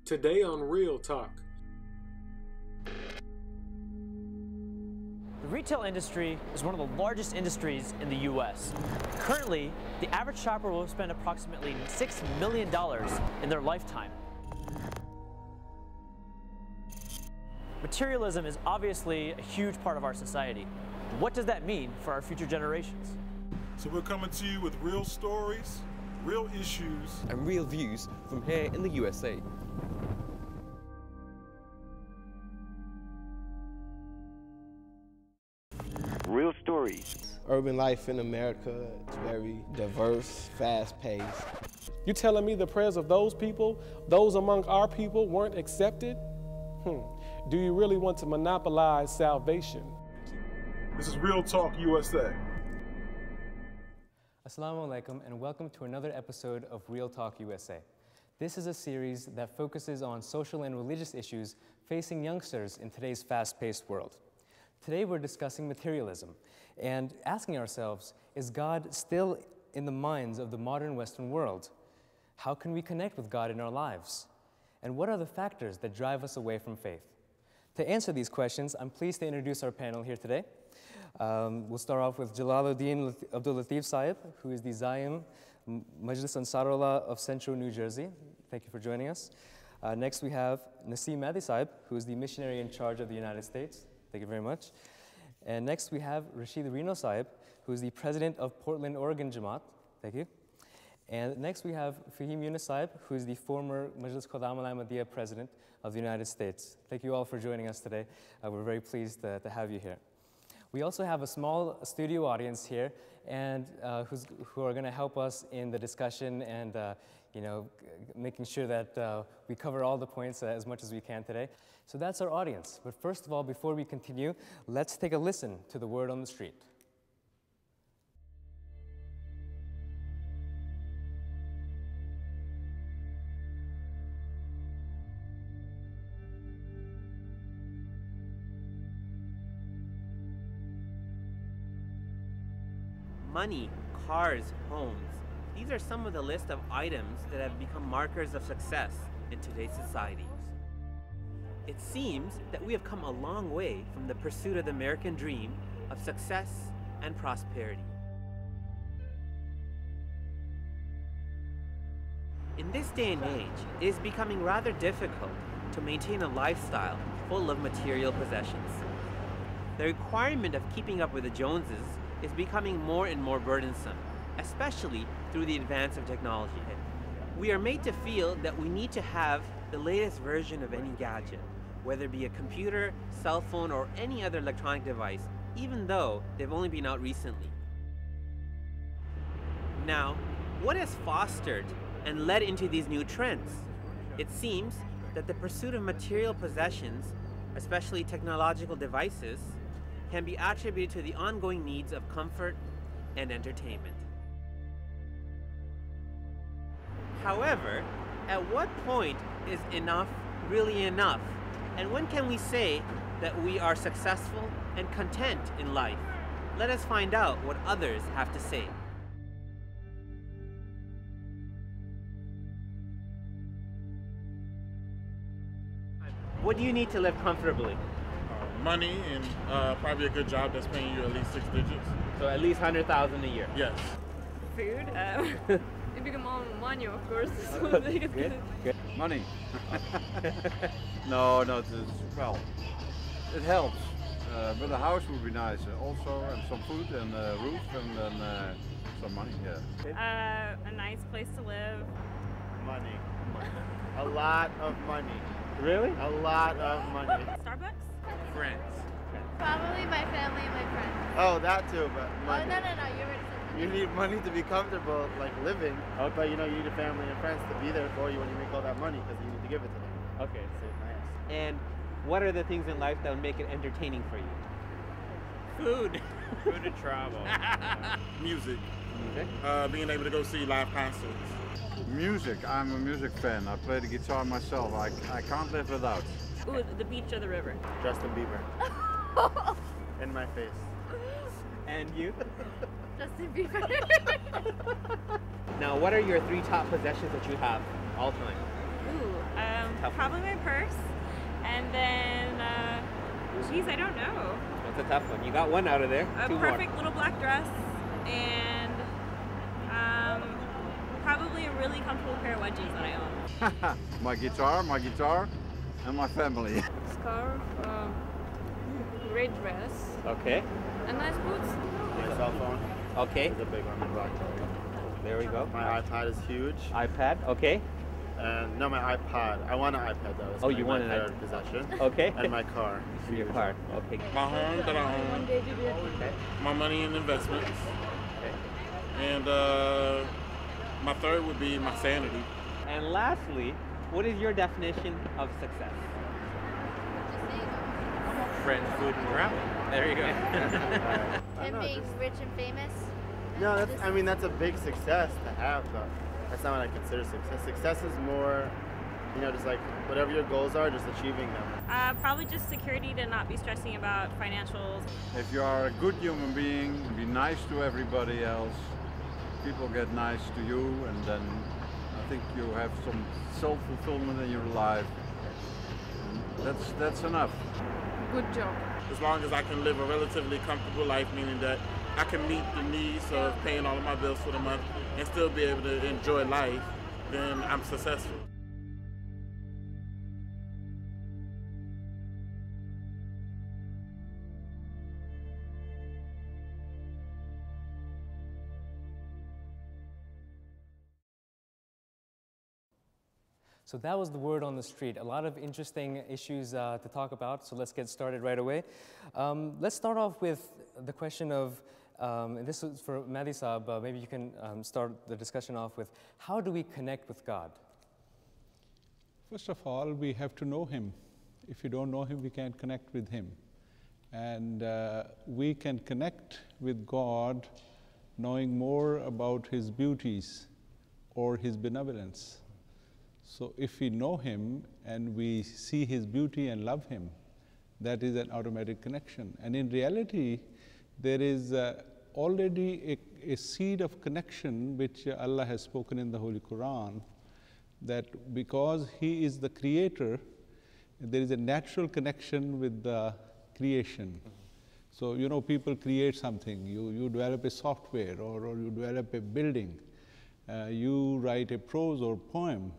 Today on Real Talk. The retail industry is one of the largest industries in the U.S. Currently, the average shopper will spend approximately $6 million in their lifetime. Materialism is obviously a huge part of our society. What does that mean for our future generations? So we're coming to you with real stories, real issues, and real views from here in the USA. Real stories. Urban life in America, it's very diverse, fast-paced. You telling me the prayers of those people, those among our people, weren't accepted? Do you really want to monopolize salvation? This is Real Talk USA. Assalamu alaikum and welcome to another episode of Real Talk USA. This is a series that focuses on social and religious issues facing youngsters in today's fast-paced world. Today we're discussing materialism and asking ourselves, is God still in the minds of the modern Western world? How can we connect with God in our lives? And what are the factors that drive us away from faith? To answer these questions, I'm pleased to introduce our panel here today. We'll start off with Jalaluddin Abdul Latif Sahib, who is the Zayim Majlis Ansarullah of Central New Jersey. Thank you for joining us. Next we have Naseem Mahdi Sahib, who is the missionary in charge of the United States. Thank you very much. And next we have Rashid Reno Sahib, who is the president of Portland, Oregon Jamaat. Thank you. And next we have Fahim Yunus Sahib, who is the former Majlis Qadam al-Ahmadiyya president of the United States. Thank you all for joining us today. We're very pleased to have you here. We also have a small studio audience here, and who are going to help us in the discussion and making sure that we cover all the points as much as we can today. So that's our audience. But first of all, before we continue, let's take a listen to the word on the street. Money, cars, homes. These are some of the list of items that have become markers of success in today's society. It seems that we have come a long way from the pursuit of the American dream of success and prosperity. In this day and age, it is becoming rather difficult to maintain a lifestyle full of material possessions. The requirement of keeping up with the Joneses is becoming more and more burdensome, especially through the advance of technology. We are made to feel that we need to have the latest version of any gadget, whether it be a computer, cell phone, or any other electronic device, even though they've only been out recently. Now, what has fostered and led into these new trends? It seems that the pursuit of material possessions, especially technological devices, can be attributed to the ongoing needs of comfort and entertainment. However, at what point is enough really enough? And when can we say that we are successful and content in life? Let us find out what others have to say. What do you need to live comfortably? Money and probably a good job that's paying you at least 6 digits. So at least 100,000 a year? Yes. Food? Maybe more money, of course. So Good. Money. No, well, it helps. But a house would be nice also, and some food and a roof and then some money, yeah. A nice place to live. Money. A lot of money. Really? A lot of money. Starbucks? Friends. Probably my family and my friends. Oh, that too, but money. Oh, no, you already said money. You need money to be comfortable, like living. Okay. But you need your family and friends to be there for you when you make all that money because you need to give it to them. Okay. So nice. And what are the things in life that would make it entertaining for you? Food. Food and travel. Music. Being able to go see live concerts. Music. I'm a music fan. I play the guitar myself. I can't live without. Ooh, the beach or the river? Justin Bieber. In my face. And you? Justin Bieber. Now, what are your 3 top possessions that you have all time? Probably my purse. And then, geez, I don't know. That's a tough one. You got one out of there. A perfect little black dress and probably a really comfortable pair of wedges that I own. My guitar, and my family. Scarf, red dress. Okay. And nice boots. My cell phone. Okay. It's a big one, my BlackBerry. There we go. My iPad is huge. iPad, okay. And no, my iPod. I want an iPad though. It's you want an iPad? Possession. Okay. And my car. Your car, okay. My home that I own. Okay. My money and investments. Okay. And my third would be my sanity. And lastly, what is your definition of success? Friends, food, and travel. There you go. And being rich and famous. No, that's a big success to have, but that's not what I consider success. Success is more, just like whatever your goals are, just achieving them. Probably just security to not be stressing about financials. If you are a good human being, be nice to everybody else, people get nice to you, and then I think you have some self-fulfillment in your life. That's enough. Good job. As long as I can live a relatively comfortable life, meaning that I can meet the needs of paying all of my bills for the month and still be able to enjoy life, then I'm successful. So that was the word on the street. A lot of interesting issues to talk about, so let's get started right away. Let's start off with the question of, and this is for Mahdi Saab, maybe you can start the discussion off with, how do we connect with God? First of all, we have to know Him. If you don't know Him, we can't connect with Him. And we can connect with God knowing more about His beauties or His benevolence. So if we know Him and we see His beauty and love Him, that is an automatic connection. And in reality, there is already a seed of connection which Allah has spoken in the Holy Quran, that because He is the creator, there is a natural connection with the creation. So, people create something, you develop a software or you develop a building, you write a prose or poem.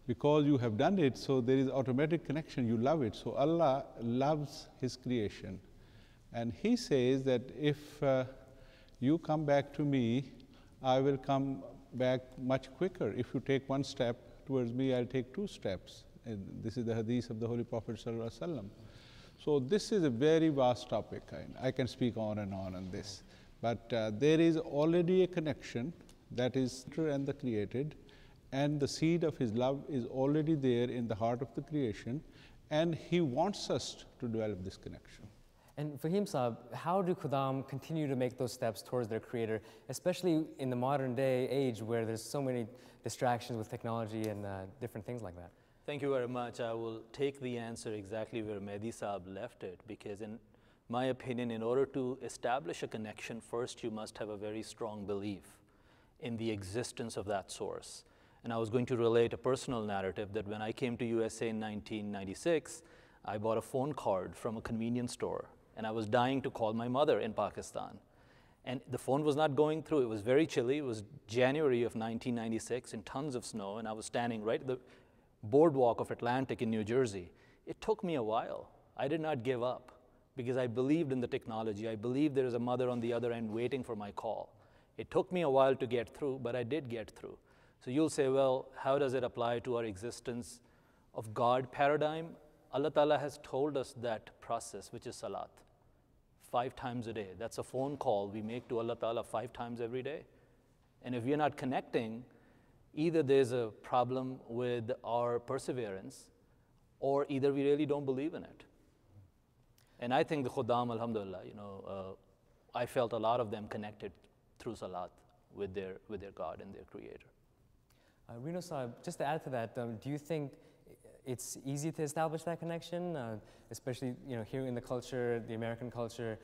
Because you have done it, so there is automatic connection, you love it. So Allah loves His creation. And He says that if you come back to me, I will come back much quicker. If you take one step towards me, I'll take 2 steps. And this is the hadith of the Holy Prophet ﷺ. So this is a very vast topic. I can speak on this. But there is already a connection that is and the created, and the seed of His love is already there in the heart of the creation, and He wants us to develop this connection. And Fahim Saab, how do Qudam continue to make those steps towards their Creator, especially in the modern day age where there's so many distractions with technology and different things like that? Thank you very much. I will take the answer exactly where Mahdi Saab left it, because in my opinion, in order to establish a connection, first you must have a very strong belief in the existence of that source. And I was going to relate a personal narrative that when I came to USA in 1996, I bought a phone card from a convenience store, and I was dying to call my mother in Pakistan. And the phone was not going through. It was very chilly. It was January of 1996 and tons of snow, and I was standing right at the boardwalk of Atlantic in New Jersey. It took me a while. I did not give up because I believed in the technology. I believed there is a mother on the other end waiting for my call. It took me a while to get through, but I did get through. So you'll say, well, how does it apply to our existence of God paradigm? Allah Ta'ala has told us that process, which is salat, 5 times a day. That's a phone call we make to Allah Ta'ala 5 times every day. And if we're not connecting, either there's a problem with our perseverance, or either we really don't believe in it. And I think the Khuddam, alhamdulillah, I felt a lot of them connected through salat with their God and their Creator. Rino Saab, just to add to that, do you think it's easy to establish that connection, especially here in the culture, the American culture,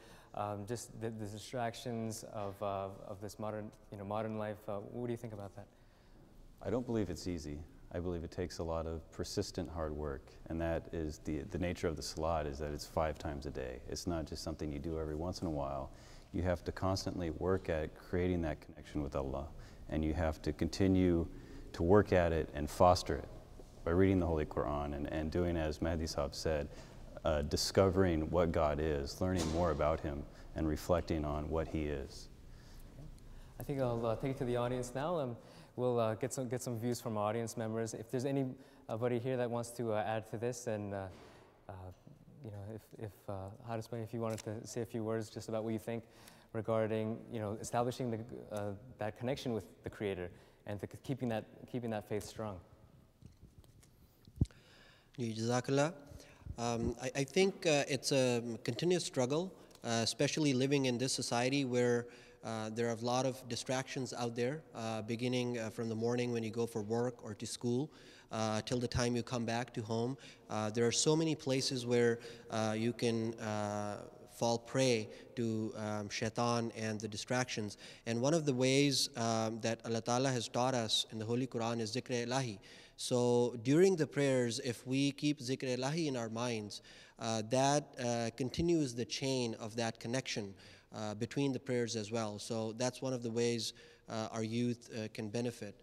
just the distractions of this modern life? What do you think about that? I don't believe it's easy. I believe it takes a lot of persistent hard work, and that is the nature of the salat, is that it's 5 times a day. It's not just something you do every once in a while. You have to constantly work at creating that connection with Allah, and you have to continue to work at it and foster it by reading the Holy Quran and doing, as Mahdi Sahib said, discovering what God is, learning more about Him, and reflecting on what He is. I think I'll take it to the audience now, and we'll get some views from our audience members. If there's anybody here that wants to add to this, and you know, if Harisbhai, if you wanted to say a few words just about what you think regarding, you know, establishing that connection with the Creator and keeping that faith strong. Jazakallah. I think it's a continuous struggle, especially living in this society where there are a lot of distractions out there, beginning from the morning when you go for work or to school, till the time you come back to home. There are so many places where you can fall prey to shaitan and the distractions. And one of the ways that Allah Ta'ala has taught us in the Holy Quran is zikr ilahi. So during the prayers, if we keep zikr ilahi in our minds, that continues the chain of that connection between the prayers as well. So that's one of the ways our youth can benefit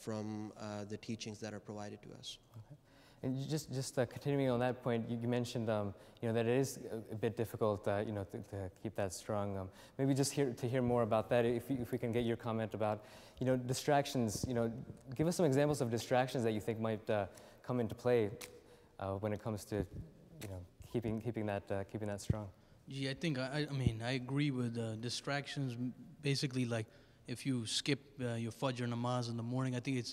from the teachings that are provided to us. Okay. And just continuing on that point, you mentioned you know, that it is a bit difficult you know, to keep that strong. Maybe just to hear more about that, if we can get your comment about, you know, distractions. You know, give us some examples of distractions that you think might come into play when it comes to, you know, keeping that strong. Gee, I think I mean I agree with distractions. Basically, like if you skip your Fajr namaz in the morning, I think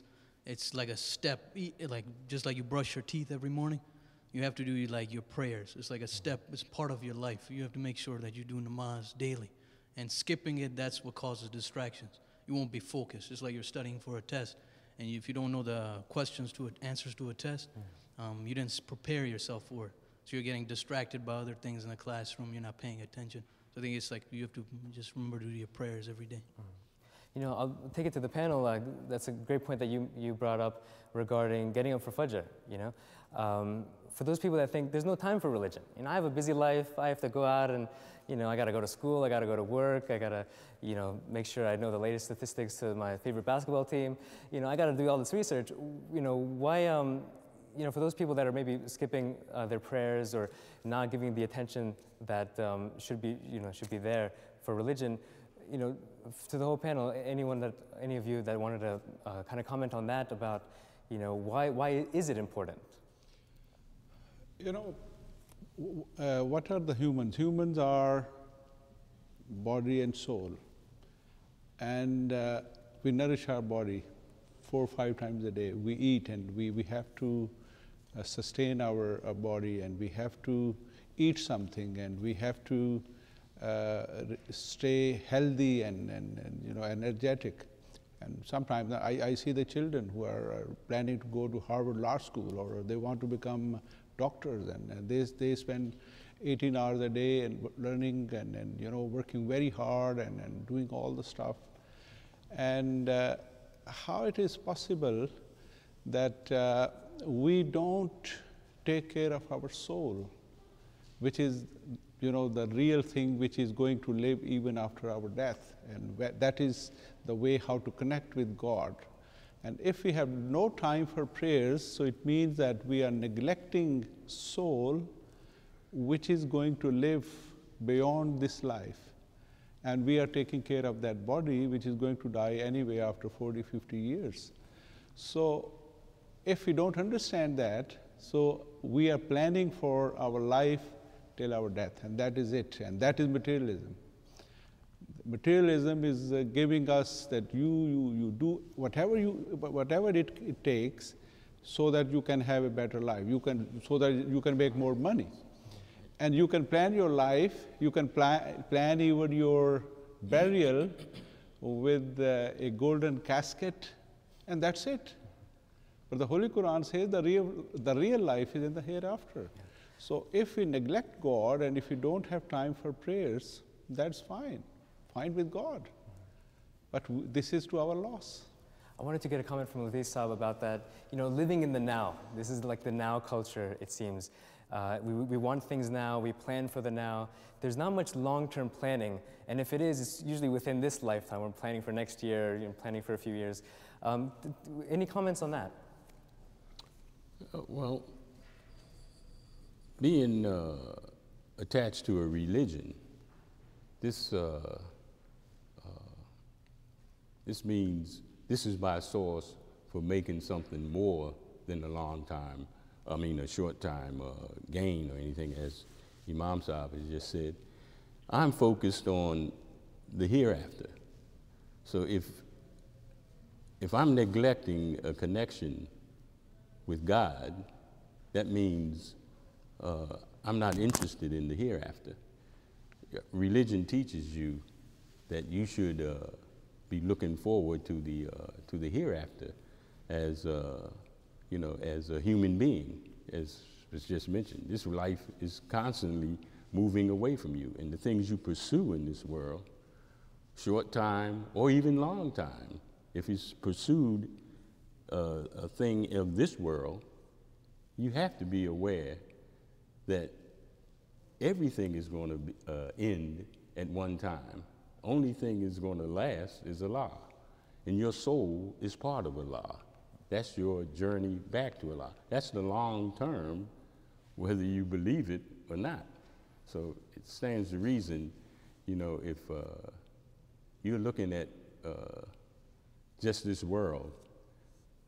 it's like a step, like just like you brush your teeth every morning, you have to do like your prayers. It's like a step. It's part of your life. You have to make sure that you do namaz daily, and skipping it, that's what causes distractions. You won't be focused. It's like you're studying for a test, and if you don't know the answers to a test, you didn't prepare yourself for it. So you're getting distracted by other things in the classroom. You're not paying attention. So I think it's like you have to just remember to do your prayers every day. You know, I'll take it to the panel. That's a great point that you brought up regarding getting up for Fajr, you know. For those people that think there's no time for religion. You know, I have a busy life. I have to go out and, you know, I got to go to school. I got to go to work. I got to, you know, make sure I know the latest statistics to my favorite basketball team. You know, I got to do all this research. You know, why, you know, for those people that are maybe skipping their prayers or not giving the attention that should be there for religion, you know, to the whole panel, any of you that wanted to kind of comment on that about, you know, why is it important? You know, what are the humans? Humans are body and soul, and we nourish our body 4 or 5 times a day. We eat, and we have to sustain our body, and we have to eat something, and we have to stay healthy and you know, energetic. And sometimes I see the children who are planning to go to Harvard Law School, or they want to become doctors, and they spend 18 hours a day and learning and you know, working very hard and doing all the stuff. And how it is possible that we don't take care of our soul, which is, you know, the real thing which is going to live even after our death, and that is the way how to connect with God. And if we have no time for prayers, so it means that we are neglecting soul, which is going to live beyond this life, and we are taking care of that body, which is going to die anyway after 40, 50 years. So if we don't understand that, so we are planning for our life till our death, and that is it, and that is materialism. Materialism is giving us that you do whatever it takes, so that you can have a better life. So that you can make more money, and you can plan your life. You can plan even your burial with a golden casket, and that's it. But the Holy Quran says the real life is in the hereafter. So if we neglect God and if we don't have time for prayers, that's fine with God. But this is to our loss. I wanted to get a comment from Latif Saab about that. You know, living in the now. This is like the now culture, it seems. We want things now, we plan for the now. There's not much long-term planning, and if it is, it's usually within this lifetime. We're planning for next year, you know, planning for a few years. Any comments on that? Well, being attached to a religion, this means this is my source for making something more than a short time gain or anything, as Imam Saab has just said. I'm focused on the hereafter. So if I'm neglecting a connection with God, that means I'm not interested in the hereafter. Religion teaches you that you should be looking forward to the hereafter as as a human being, as was just mentioned. This life is constantly moving away from you, and the things you pursue in this world, short time or even long time, if it's pursued a thing of this world, you have to be aware that everything is going to end at one time. Only thing is going to last is Allah, and your soul is part of Allah. That's your journey back to Allah. That's the long term, whether you believe it or not. So it stands to reason, you know, if you're looking at just this world,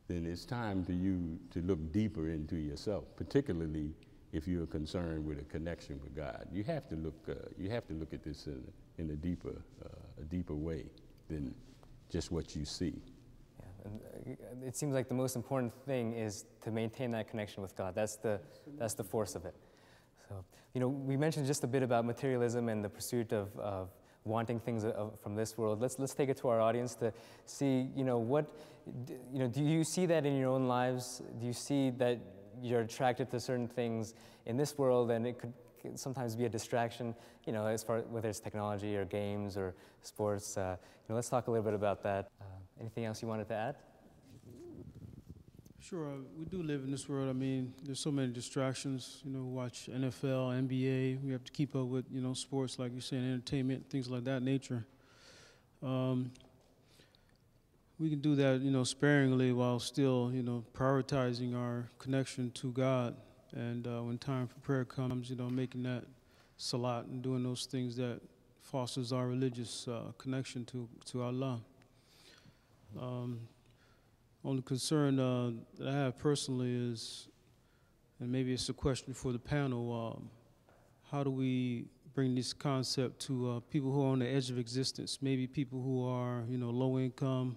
then it's time for you to look deeper into yourself, particularly if you're concerned with a connection with God. You have to look at this in a deeper way than just what you see. And it seems like the most important thing is to maintain that connection with God. That's the force of it. So, you know, we mentioned just a bit about materialism and the pursuit of wanting things from this world. Let's take it to our audience to see, you know, do you see that in your own lives? Do you see that you're attracted to certain things in this world, and it could sometimes be a distraction, you know, as far whether it's technology or games or sports? You know, let's talk a little bit about that. Anything else you wanted to add? Sure, we do live in this world. I mean, there's so many distractions. You know, watch NFL, NBA. We have to keep up with, you know, sports, like you said, entertainment, things like that nature. We can do that, you know, sparingly while still, you know, prioritizing our connection to God. And when time for prayer comes, you know, making that salat and doing those things that fosters our religious connection to Allah. Only concern that I have personally is, and maybe it's a question for the panel, how do we bring this concept to people who are on the edge of existence, maybe people who are, you know, low income,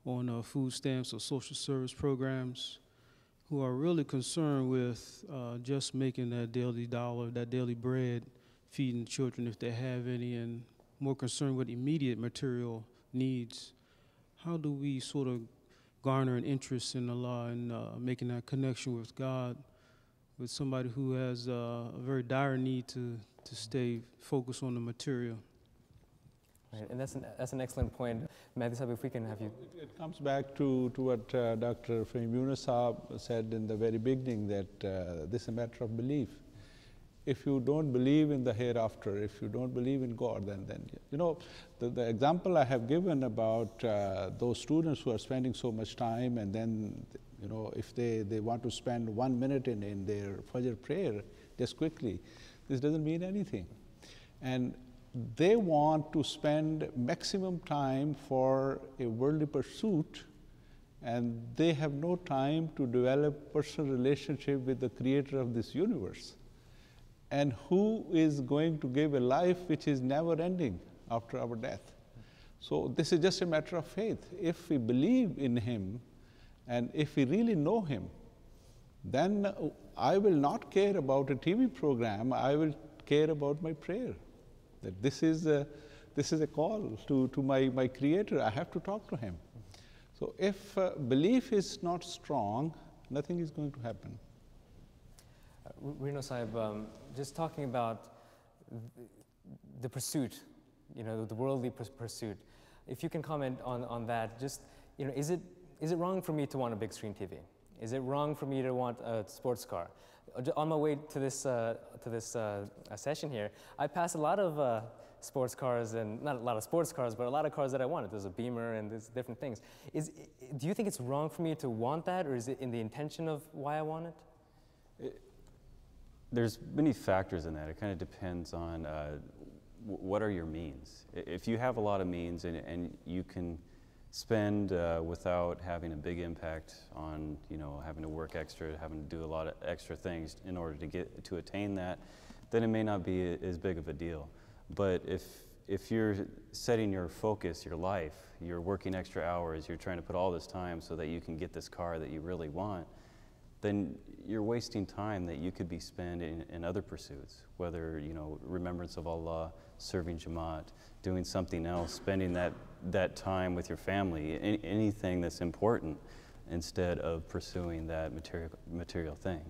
on food stamps or social service programs, who are really concerned with just making that daily dollar, that daily bread, feeding children if they have any, and more concerned with immediate material needs. How do we sort of garner an interest in Allah and making that connection with God, with somebody who has a very dire need to stay focused on the material? Right, and that's an excellent point. Mahdi Saab, if we can have you. It comes back to what Dr. Fahim Yunus Saab said in the very beginning, that this is a matter of belief. If you don't believe in the hereafter, if you don't believe in God, then you know, the example I have given about those students who are spending so much time, and then, you know, if they want to spend 1 minute in their Fajr prayer just quickly, this doesn't mean anything. And they want to spend maximum time for a worldly pursuit, and they have no time to develop personal relationship with the creator of this universe. And who is going to give a life which is never ending after our death? So this is just a matter of faith. If we believe in Him, and if we really know Him, then I will not care about a TV program, I will care about my prayer. That this is a call to my Creator. I have to talk to Him. So if belief is not strong, nothing is going to happen. Reno Sahib, just talking about the pursuit, you know, the worldly pursuit. If you can comment on that, just you know, is it wrong for me to want a big screen TV? Is it wrong for me to want a sports car? On my way to this session here, I passed a lot of sports cars, and not a lot of sports cars, but a lot of cars that I wanted. There's a Beamer and there's different things. Do you think it's wrong for me to want that, or is it in the intention of why I want it? There's many factors in that. It kind of depends on what are your means. If you have a lot of means and you can spend without having a big impact on, you know, having to work extra, having to do a lot of extra things in order to attain that, then it may not be as big of a deal. But if you're setting your focus, your life, you're working extra hours, you're trying to put all this time so that you can get this car that you really want, then you're wasting time that you could be spent in other pursuits, whether, you know, remembrance of Allah, serving Jamaat, doing something else, spending that time with your family, anything that's important, instead of pursuing that material thing.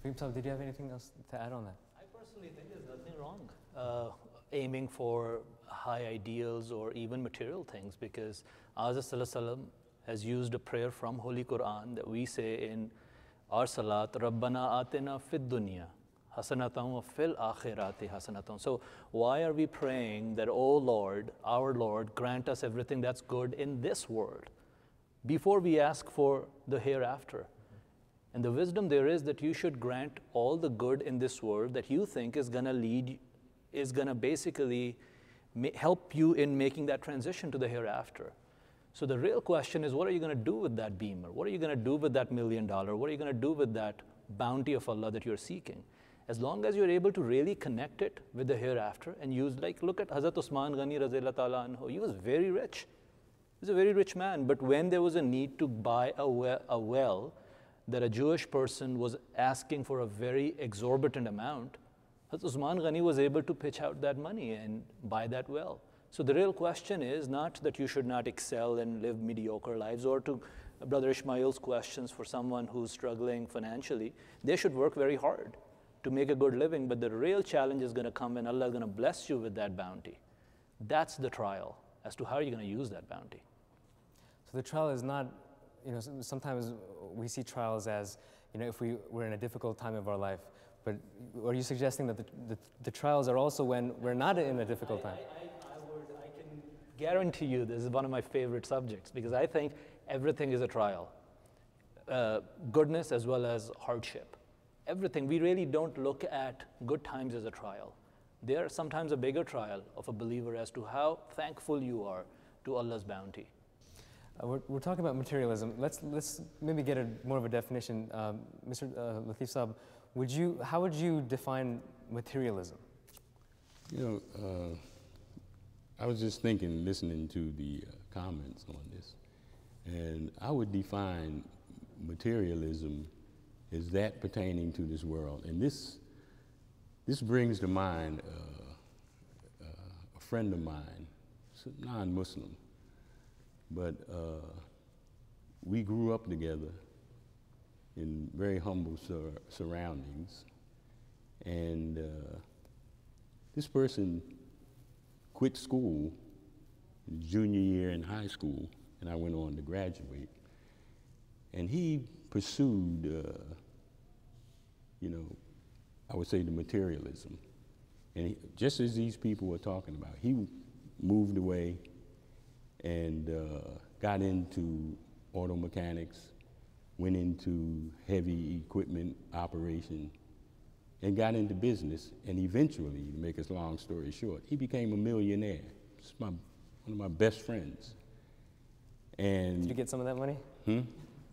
Did you have anything else to add on that? I personally think there's nothing wrong aiming for high ideals or even material things, because Azza has used a prayer from Holy Quran that we say in our salat, Rabbana atina fid dunya hasanatan wa fil akhirati hasanatan. So why are we praying that, oh Lord, our Lord, grant us everything that's good in this world before we ask for the hereafter? And the wisdom there is that you should grant all the good in this world that you think is going to basically help you in making that transition to the hereafter. So the real question is, what are you going to do with that Beamer? What are you going to do with that $1 million? What are you going to do with that bounty of Allah that you're seeking? As long as you're able to really connect it with the hereafter and use, like, look at Hazrat Usman Ghani Raziyallahu Ta'ala Anhu. He was very rich. He was a very rich man. But when there was a need to buy a well that a Jewish person was asking for a very exorbitant amount, Hazrat Usman Ghani was able to pitch out that money and buy that well. So the real question is not that you should not excel and live mediocre lives, or to Brother Ishmael's questions for someone who's struggling financially. They should work very hard to make a good living, but the real challenge is going to come when Allah is going to bless you with that bounty. That's the trial, as to how you're going to use that bounty. So the trial is not, you know, sometimes we see trials as, you know, if we're in a difficult time of our life, but are you suggesting that the trials are also when we're not in a difficult time? I can guarantee you this is one of my favorite subjects, because I think everything is a trial. Goodness as well as hardship. Everything. We really don't look at good times as a trial. They are sometimes a bigger trial of a believer as to how thankful you are to Allah's bounty. We're talking about materialism. Let's maybe get more of a definition. Mr. Latif Saab, how would you define materialism? You know, I was just thinking, listening to the comments on this, and I would define materialism as that pertaining to this world. And this brings to mind a friend of mine, non-Muslim, but we grew up together in very humble surroundings, and this person quit school in junior year in high school, and I went on to graduate, and he pursued, you know, I would say the materialism. And just as these people were talking about, he moved away and got into auto mechanics, went into heavy equipment operation, and got into business. And eventually, to make a long story short, he became a millionaire. It's one of my best friends. And did you get some of that money?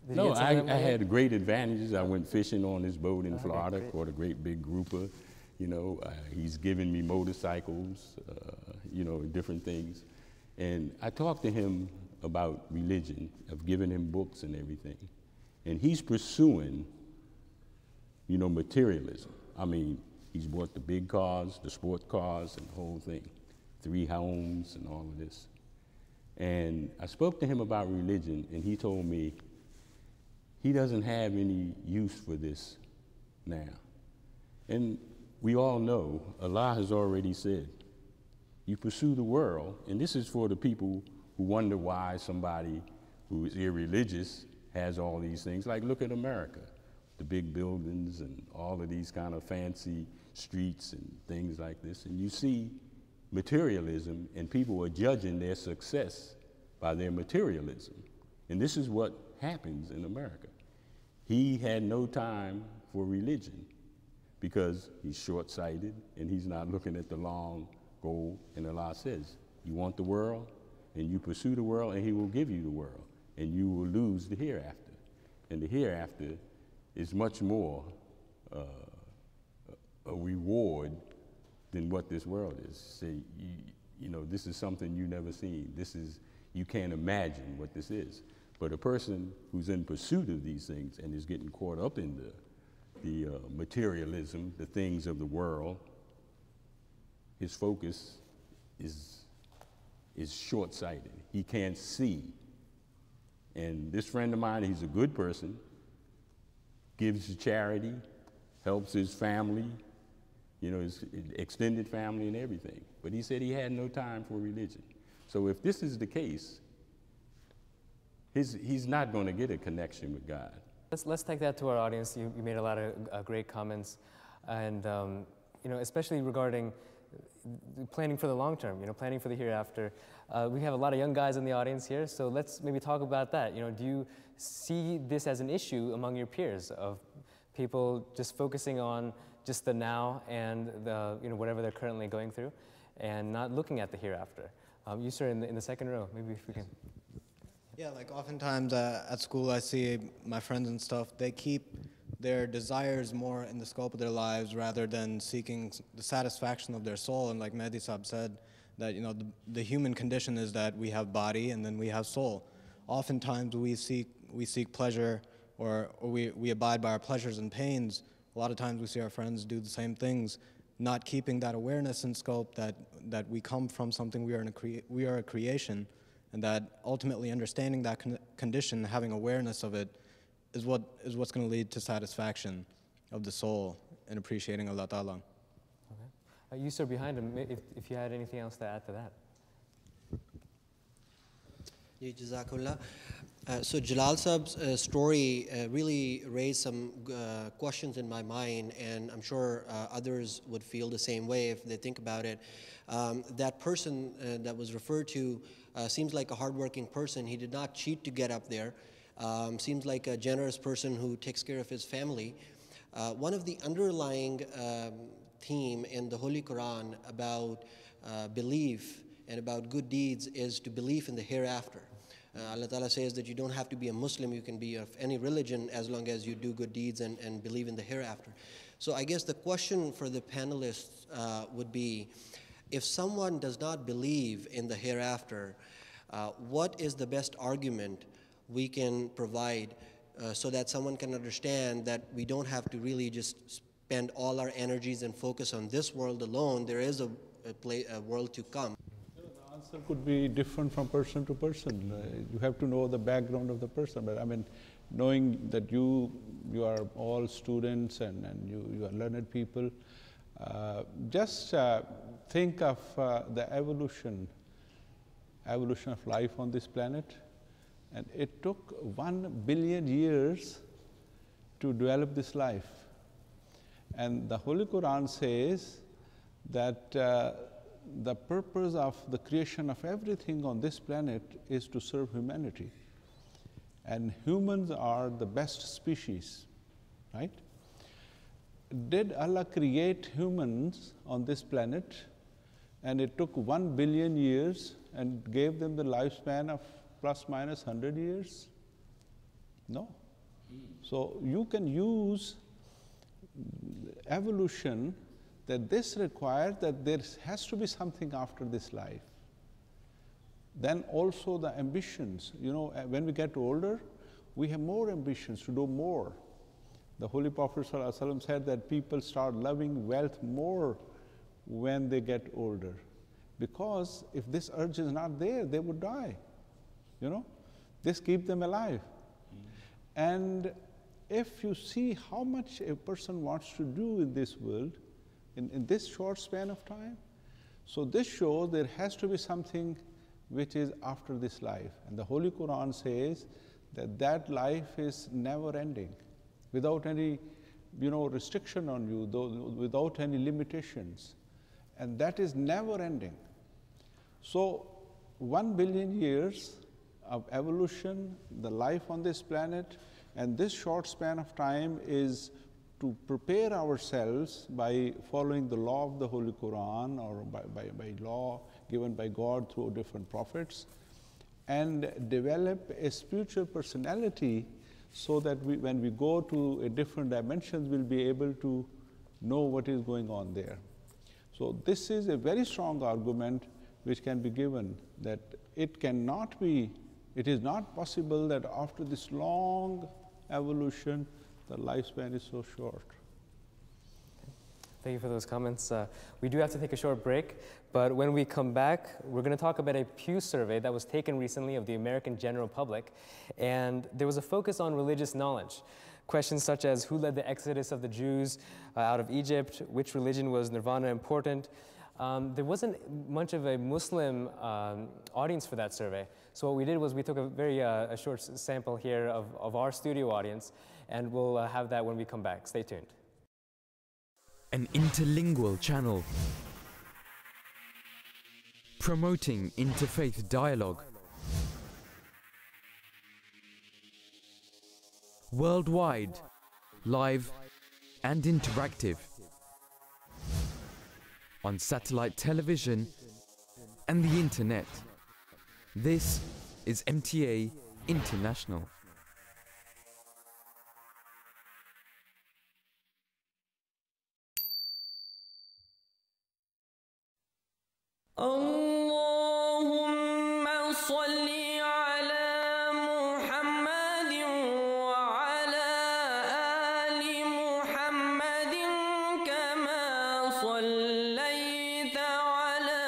No, I had great advantages. I went fishing on his boat in Florida, caught a great big grouper. You know, he's given me motorcycles, you know, different things. And I talked to him about religion. I've given him books and everything. And he's pursuing, you know, materialism. I mean, he's bought the big cars, the sport cars, and the whole thing, 3 homes and all of this. And I spoke to him about religion, and he told me he doesn't have any use for this now. And we all know, Allah has already said, you pursue the world, and this is for the people who wonder why somebody who is irreligious has all these things. Like, look at America, the big buildings and all of these kind of fancy streets and things like this. And you see materialism, and people are judging their success by their materialism. And this is what happens in America. He had no time for religion because he's short-sighted and he's not looking at the long goal. And Allah says, you want the world, and you pursue the world, and he will give you the world, and you will lose the hereafter. And the hereafter is much more a reward than what this world is. Say, you know, this is something you never seen. This is, you can't imagine what this is. But a person who's in pursuit of these things and is getting caught up in the materialism, the things of the world, his focus is short-sighted. He can't see. And this friend of mine, he's a good person, gives to charity, helps his family, you know, his extended family and everything. But he said he had no time for religion. So if this is the case, he's not going to get a connection with God. Let's take that to our audience. You made a lot of great comments, and you know, especially regarding planning for the long term, you know, planning for the hereafter. We have a lot of young guys in the audience here, so let's maybe talk about that. You know, do you see this as an issue among your peers of people just focusing on just the now and the, you know, whatever they're currently going through, and not looking at the hereafter? You, sir, in the second row, maybe if we can. Yeah, like oftentimes at school I see my friends and stuff, they keep their desires more in the scope of their lives rather than seeking the satisfaction of their soul. And like Mehdi Saab said, that, you know, the human condition is that we have body and then we have soul. Oftentimes we seek pleasure, or we abide by our pleasures and pains. A lot of times we see our friends do the same things, not keeping that awareness in scope that we come from something, we are a creation, and that ultimately understanding that condition, having awareness of it, is what's going to lead to satisfaction of the soul and appreciating Allah Ta'ala. Okay. You, sir, behind him, if you had anything else to add to that. Yeah, Jazakallah. So Jalal Saab's story really raised some questions in my mind, and I'm sure others would feel the same way if they think about it. That person that was referred to seems like a hardworking person. He did not cheat to get up there. Seems like a generous person who takes care of his family. One of the underlying theme in the Holy Quran about belief and about good deeds is to believe in the hereafter. Allah Ta'ala says that you don't have to be a Muslim, you can be of any religion as long as you do good deeds and believe in the hereafter. So I guess the question for the panelists would be, if someone does not believe in the hereafter, what is the best argument we can provide so that someone can understand that we don't have to really just spend all our energies and focus on this world alone. There is a world to come. The answer could be different from person to person. You have to know the background of the person. But I mean, knowing that you are all students and you are learned people, just think of the evolution of life on this planet. And it took 1 billion years to develop this life. And the Holy Quran says that the purpose of the creation of everything on this planet is to serve humanity. And humans are the best species, right? Did Allah create humans on this planet and it took 1 billion years and gave them the lifespan of plus minus 100 years? No. So you can use evolution that this requires that there has to be something after this life. Then also the ambitions. You know, when we get older, we have more ambitions to do more. The Holy Prophet ﷺ said that people start loving wealth more when they get older. Because if this urge is not there, they would die. You know, this keeps them alive. And if you see how much a person wants to do in this world, in this short span of time, so this shows there has to be something which is after this life. And the Holy Quran says that that life is never ending, without any restriction on you, without any limitations. And that is never ending. So 1 billion years of evolution, the life on this planet, and this short span of time is to prepare ourselves by following the law of the Holy Quran, or by law given by God through different prophets, and develop a spiritual personality so that when we go to a different dimensions, we'll be able to know what is going on there. So this is a very strong argument which can be given, that it is not possible that after this long evolution, the lifespan is so short. Thank you for those comments. We do have to take a short break, but when we come back, we're going to talk about a Pew survey that was taken recently of the American general public, and there was a focus on religious knowledge. Questions such as who led the exodus of the Jews out of Egypt, which religion was nirvana important. There wasn't much of a Muslim audience for that survey, so what we did was we took a short sample here of our studio audience, and we'll have that when we come back. Stay tuned. An interlingual channel promoting interfaith dialogue, worldwide, live and interactive, on satellite television and the internet. This is MTA International. Allahumma salli ala Muhammadin wa ala ali Muhammadin kama sallayta ala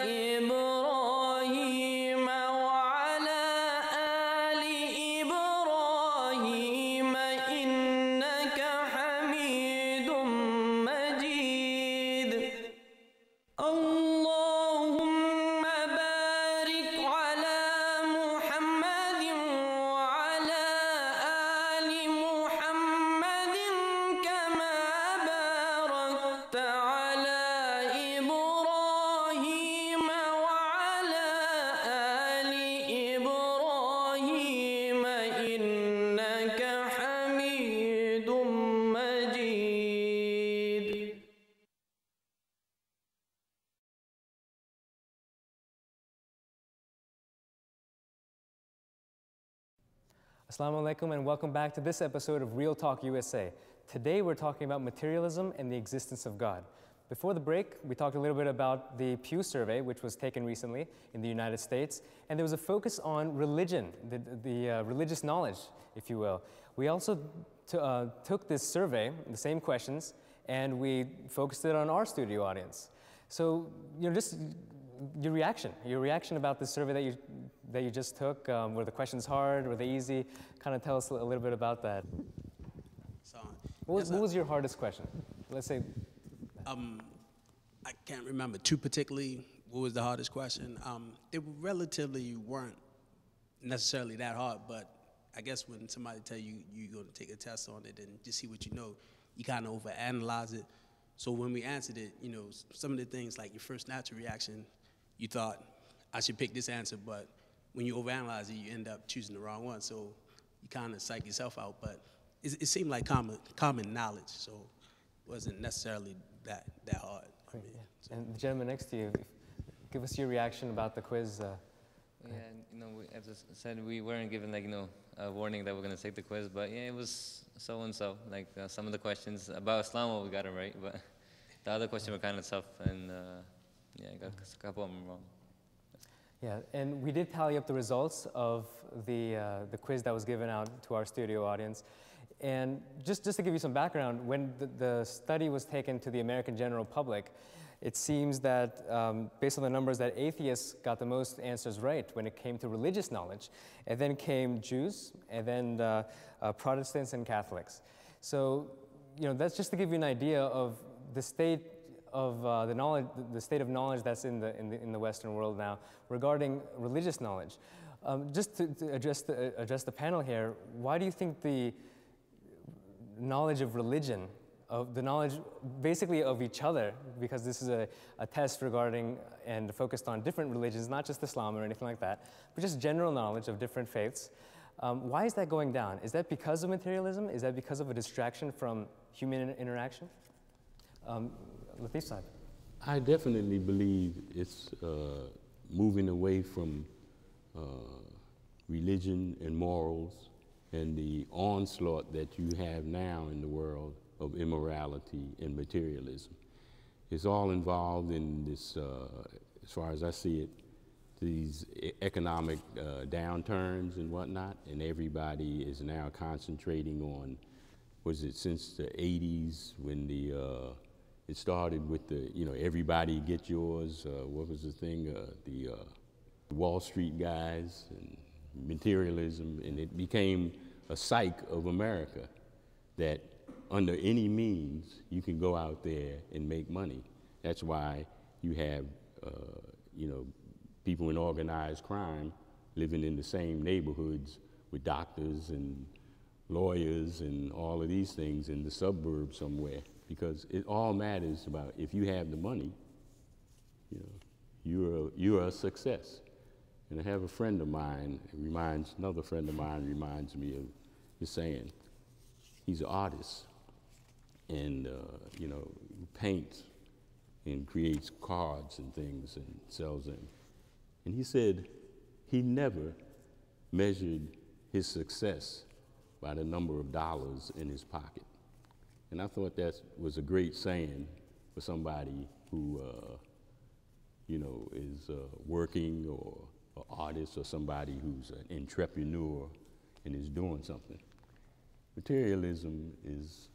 Ibrahim wa ala ali Ibrahim innaka Hamidum Majid. Assalamu alaikum and welcome back to this episode of Real Talk USA. Today we're talking about materialism and the existence of God. Before the break, we talked a little bit about the Pew survey, which was taken recently in the United States, and there was a focus on religion, the religious knowledge, if you will. We also took this survey, the same questions, and we focused it on our studio audience. So, just your reaction about this survey that you just took. Were the questions hard? Were they easy? Kind of tell us a little bit about that. What was your hardest question? Let's say. I can't remember too particularly what was the hardest question. They relatively weren't necessarily that hard, but I guess when somebody tell you you're going to take a test on it and just see what you know, you kind of overanalyze it. So when we answered it, some of the things like your first natural reaction, you thought, I should pick this answer, but when you overanalyze it, you end up choosing the wrong one. So you kind of psych yourself out, but it seemed like common knowledge, so it wasn't necessarily that hard. Great, yeah. So. And the gentleman next to you, give us your reaction about the quiz. Yeah, as I said, we weren't given a warning that we're going to take the quiz, but yeah, it was so-and-so. Some of the questions about Islam, we got it right, but the other questions were kind of tough, and yeah, I got a couple of them wrong. Yeah, and we did tally up the results of the quiz that was given out to our studio audience. And just to give you some background, when the study was taken to the American general public, it seems that based on the numbers that atheists got the most answers right when it came to religious knowledge, and then came Jews, and then Protestants and Catholics. So, that's just to give you an idea of the state of the knowledge, the state of knowledge that's in the Western world now regarding religious knowledge. Just to address the panel here, why do you think the knowledge of religion, of the knowledge basically of each other, because this is a test regarding and focused on different religions, not just Islam or anything like that, but just general knowledge of different faiths, why is that going down? Is that because of materialism? Is that because of a distraction from human interaction? Latif Sahib. I definitely believe it's moving away from religion and morals and the onslaught that you have now in the world of immorality and materialism. It's all involved in this, as far as I see it, these economic downturns and whatnot, and everybody is now concentrating on, was it since the 80s when it started with the, everybody get yours, what was the thing, the Wall Street guys and materialism, and it became a psyche of America that under any means you can go out there and make money. That's why you have, people in organized crime living in the same neighborhoods with doctors and lawyers and all of these things in the suburbs somewhere, because it all matters about if you have the money, you're a success. And I have a friend of mine, another friend of mine reminds me of the saying, he's an artist and, paints and creates cards and things and sells them. And he said he never measured his success by the number of dollars in his pocket. And I thought that was a great saying for somebody who, is working or an artist or somebody who's an entrepreneur and is doing something. Materialism is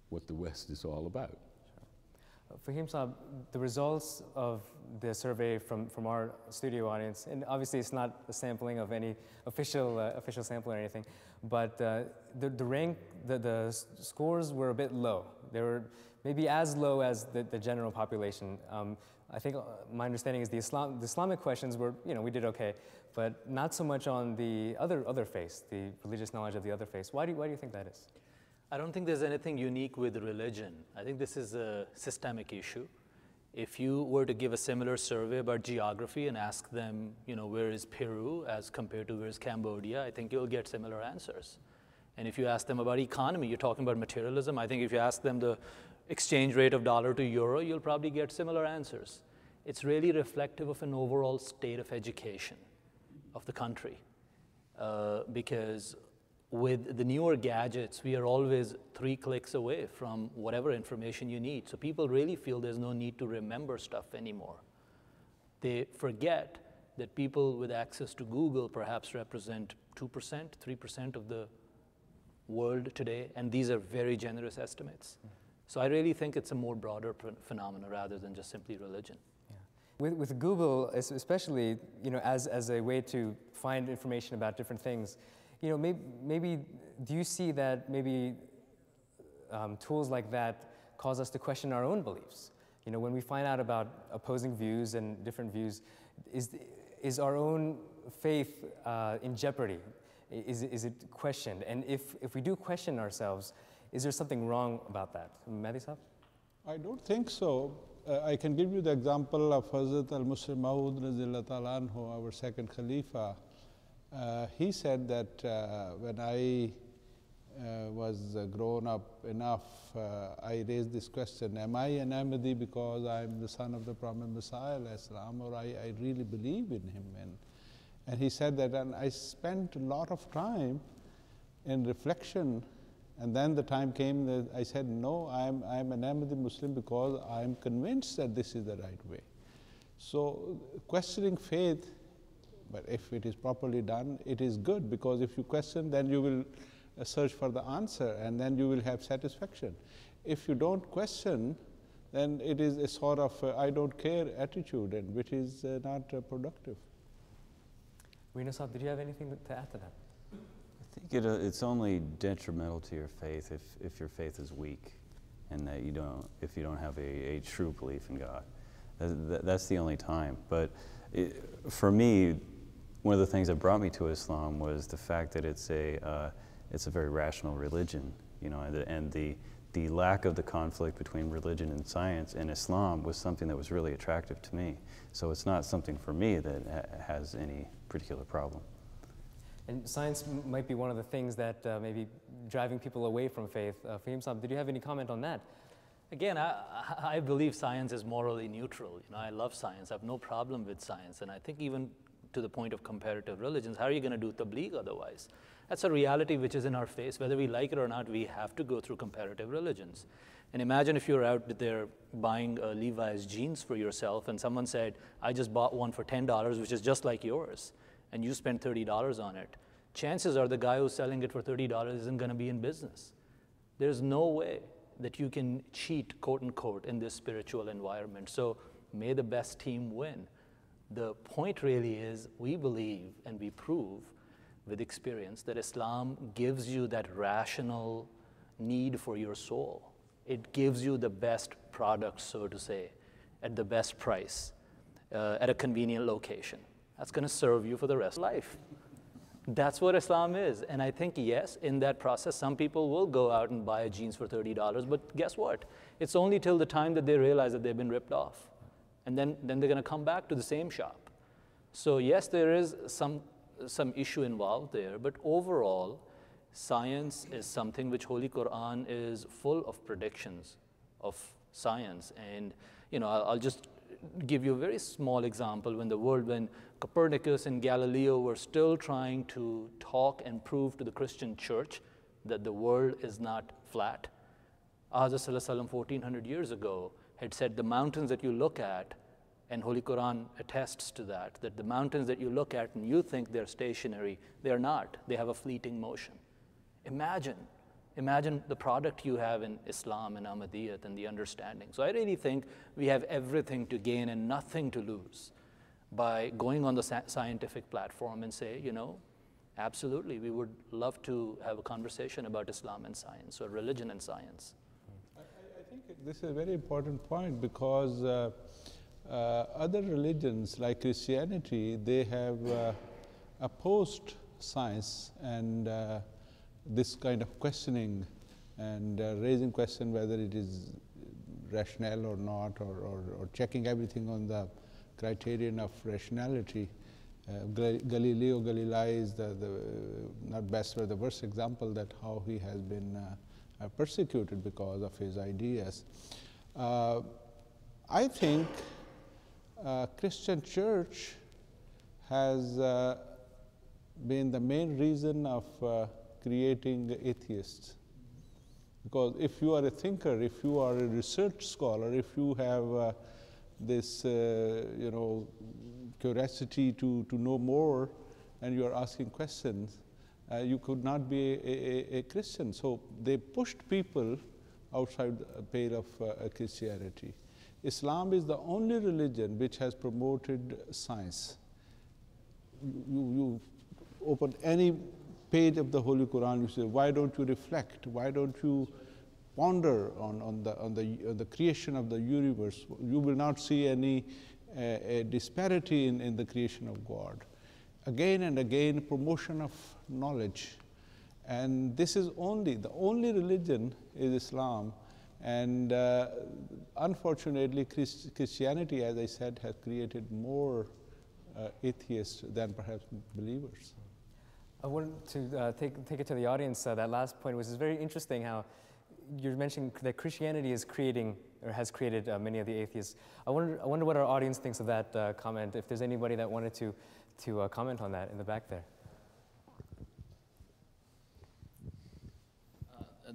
what the West is all about. Fahim Saab, the results of the survey from our studio audience, and obviously it's not a sampling of any official sample or anything, but the scores were a bit low. They were maybe as low as the general population. I think my understanding is the Islamic questions were, we did okay, but not so much on the other faiths, the religious knowledge of the other faiths. Why do you think that is? I don't think there's anything unique with religion. I think this is a systemic issue. If you were to give a similar survey about geography and ask them, where is Peru as compared to where is Cambodia, I think you'll get similar answers. And if you ask them about economy, you're talking about materialism, I think if you ask them the exchange rate of dollar to euro, you'll probably get similar answers. It's really reflective of an overall state of education of the country. Because with the newer gadgets, we are always 3 clicks away from whatever information you need. So people really feel there's no need to remember stuff anymore. They forget that people with access to Google perhaps represent 2%, 3% of the world today, and these are very generous estimates. So I really think it's a more broader phenomenon rather than just simply religion. With Google, especially, as a way to find information about different things, maybe do you see that maybe tools like that cause us to question our own beliefs? When we find out about opposing views and different views, is our own faith in jeopardy? Is it questioned? And if we do question ourselves, is there something wrong about that? Mehdi Sahib? I don't think so. I can give you the example of Hazrat al-Muslim Maud radhiyallahu ta'ala anhu, our second Khalifa. He said that when I was grown up enough, I raised this question, am I an Ahmadi because I'm the son of the Prophet Messiah, or I really believe in him? And he said that, and I spent a lot of time in reflection, and then the time came that I said, no, I'm an Ahmadi Muslim because I'm convinced that this is the right way. So questioning faith, but if it is properly done, it is good, because if you question, then you will search for the answer, and then you will have satisfaction. If you don't question, then it is a sort of I don't care attitude, and which is not productive. Rina Saab, did you have anything to add to that? I think it's only detrimental to your faith if your faith is weak. and that if you don't have a true belief in God. That's the only time. But for me, one of the things that brought me to Islam was the fact that it's a very rational religion, you know, and the lack of the conflict between religion and science in Islam was something that was really attractive to me. So it's not something for me that has any particular problem. And science might be one of the things that may be driving people away from faith. Fahim Saab, did you have any comment on that? Again, I believe science is morally neutral. You know, I love science. I have no problem with science. And I think even to the point of comparative religions, how are you going to do tabligh otherwise? That's a reality which is in our face. Whether we like it or not, we have to go through comparative religions. And imagine if you're out there buying Levi's jeans for yourself and someone said, I just bought one for $10, which is just like yours, and you spent $30 on it. Chances are the guy who's selling it for $30 isn't going to be in business. There's no way that you can cheat, quote unquote, in this spiritual environment. So may the best team win. The point really is we believe and we prove with experience that Islam gives you that rational need for your soul. It gives you the best product, so to say, at the best price, at a convenient location. That's going to serve you for the rest of life. That's what Islam is. And I think, yes, in that process, some people will go out and buy jeans for $30, but guess what? It's only till the time that they realize that they've been ripped off. And then they're going to come back to the same shop. So yes, there is some issue involved there, but overall, science is something which Holy Quran is full of predictions of science. And you know, I'll just give you a very small example. When Copernicus and Galileo were still trying to talk and prove to the Christian church that the world is not flat, Prophet ﷺ 1400 years ago had said the mountains that you look at, and Holy Quran attests to that the mountains that you look at and you think they're stationary, they're not. They have a fleeting motion. Imagine the product you have in Islam and Ahmadiyyat and the understanding. So I really think we have everything to gain and nothing to lose by going on the scientific platform and say, you know, absolutely, we would love to have a conversation about Islam and science or religion and science. I think this is a very important point because other religions like Christianity, they have opposed science and this kind of questioning and raising question whether it is rational or not, or checking everything on the criterion of rationality. Galileo Galilei is the not best but the worst example that how he has been persecuted because of his ideas. I think Christian church has been the main reason of creating atheists. Because if you are a thinker, if you are a research scholar, if you have this you know, curiosity to know more and you are asking questions, you could not be a Christian. So they pushed people outside the pale of Christianity. Islam is the only religion which has promoted science. You open any page of the Holy Quran, you say, why don't you reflect? Why don't you ponder on the creation of the universe? You will not see any disparity in the creation of God. Again and again, promotion of knowledge. And this is the only religion is Islam. And unfortunately, Christianity, as I said, has created more atheists than perhaps believers. I wanted to take it to the audience, that last point, which is very interesting how you're mentioning that Christianity is creating, or has created many of the atheists. I wonder what our audience thinks of that comment, if there's anybody that wanted to comment on that in the back there.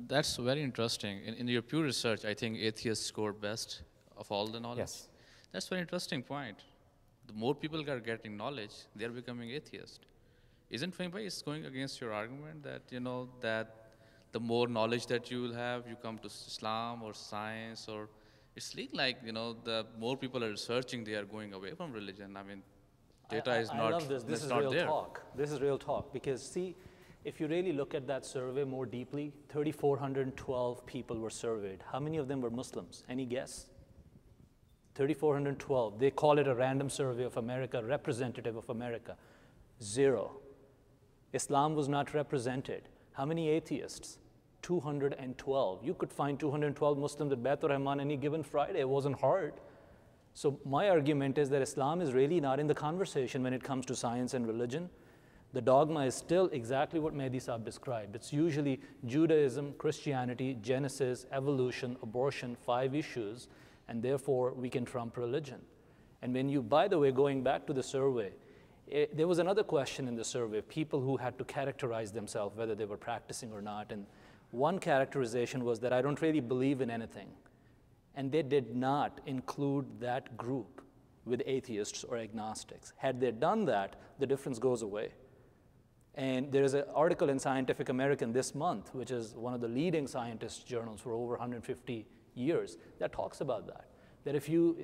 That's very interesting. In your Pew research, I think atheists score best of all the knowledge. Yes. That's a very interesting point. The more people are getting knowledge, they're becoming atheists. Isn't Fahim Bhai is going against your argument that, you know, that the more knowledge that you will have, you come to Islam or science, or it's like, you know, the more people are researching, they are going away from religion. I mean, data is not, I love this. This is not real there. talk. This is real talk because see, If you really look at that survey more deeply, 3,412 people were surveyed. How many of them were Muslims? Any guess? 3,412. They call it a random survey of America, representative of America. 0. Islam was not represented. How many atheists? 212. You could find 212 Muslims at Baitur Rahman any given Friday. It wasn't hard. So my argument is that Islam is really not in the conversation when it comes to science and religion. The dogma is still exactly what Mehdi Saab described. It's usually Judaism, Christianity, Genesis, evolution, abortion, 5 issues, and therefore we can trump religion. And when you, by the way, going back to the survey, there was another question in the survey, people who had to characterize themselves, whether they were practicing or not. And one characterization was that I don't really believe in anything. And they did not include that group with atheists or agnostics. Had they done that, the difference goes away. And there is an article in Scientific American this month, which is one of the leading scientist journals for over 150 years, that talks about that. That if you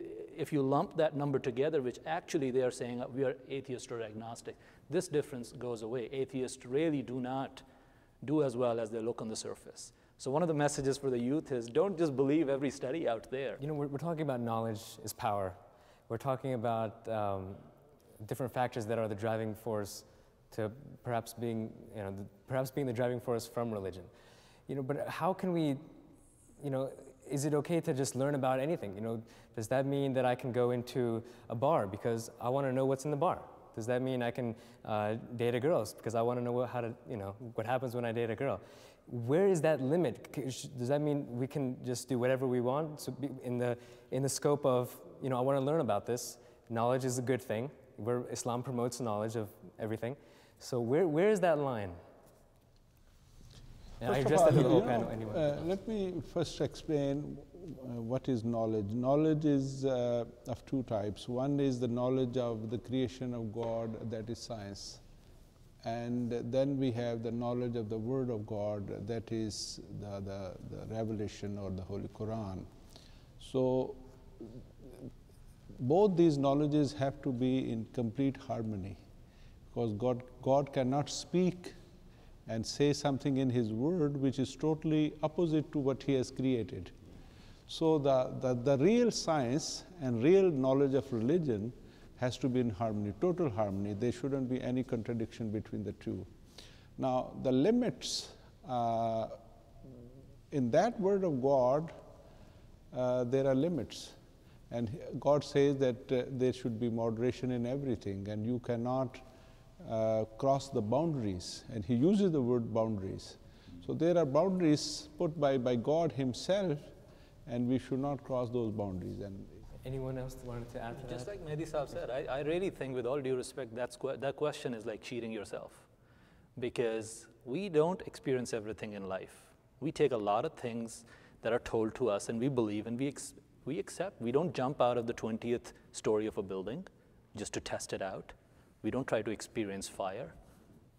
lump that number together, which actually they are saying we are atheist or agnostic, this difference goes away. Atheists really do not do as well as they look on the surface. So one of the messages for the youth is don't just believe every study out there. You know, we're talking about knowledge is power. We're talking about different factors that are the driving force to perhaps being, perhaps being the driving force from religion. But how can we, is it okay to just learn about anything? Does that mean that I can go into a bar because I want to know what's in the bar? Does that mean I can date a girl because I want to know how to, what happens when I date a girl? Where is that limit? Does that mean we can just do whatever we want? So in the scope of, I want to learn about this. Knowledge is a good thing. Islam promotes knowledge of everything. So where is that line? And I addressed that to the whole panel anyway. Let me first explain what is knowledge. Knowledge is of 2 types. One is the knowledge of the creation of God, that is science. And then we have the knowledge of the Word of God, that is the Revelation or the Holy Quran. So both these knowledges have to be in complete harmony, because God cannot speak and say something in His Word which is totally opposite to what He has created. So the real science and real knowledge of religion has to be in harmony, total harmony. There shouldn't be any contradiction between the two. Now, the limits, in that Word of God, there are limits. And God says that there should be moderation in everything, and you cannot cross the boundaries. And He uses the word boundaries. So there are boundaries put by God Himself, and we should not cross those boundaries. And anyone else wanted to add to that? Just like Mehdi Saab said, I really think, with all due respect, that question is like cheating yourself. Because we don't experience everything in life. We take a lot of things that are told to us, and we believe, and we accept. We don't jump out of the 20th story of a building just to test it out. We don't try to experience fire.